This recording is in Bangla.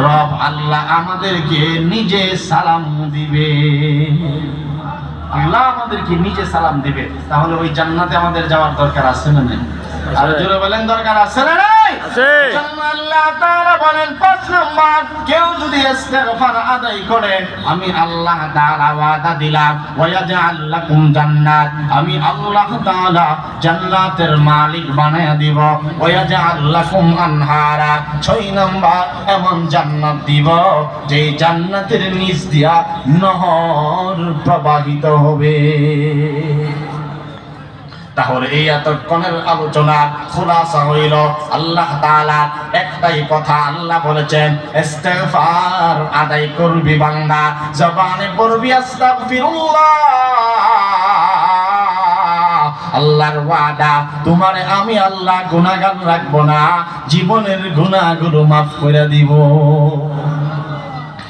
রব আল্লাহ আমাদেরকে নিজে সালাম দিবে। আল্লাহ আমাদেরকে নিজে সালাম দিবে। তাহলে ওই জান্নাতে আমাদের যাওয়ার দরকার আছে না নাই? আর জোরে বলেন দরকার আছে না নাই? আছে। আল্লাহ তাআলা বলেন ৫ নাম্বার, কেউ যদি ইস্তিগফার আদায় করে আমি আল্লাহ তাআলা ওয়াদা দিলাম ওয়াজআল লাকুম জান্নাত, আমি আল্লাহ তাআলা জান্নাতের মালিক বানায়া দিব। ওয়াজআল লাকুম আনহারা, ৬ নাম্বার এমন জান্নাত দিব যে জান্নাতের নিচ দিয়া নহর প্রবাহিত হবে। তাহলে এই এতক্ষণের আলোচনা খুলাসা হইল আল্লাহ তাআলা একটাই কথা আল্লাহ বলেছেন, ইস্তিগফার আদায় করবি বান্দা, জবানে পড়বি আস্তাগফিরুল্লাহ। আল্লাহর ওয়াদা, তোমারে আমি আল্লাহ গুনাহগার রাখবো না, জীবনের গুনাহগুলো মাফ করে দিব।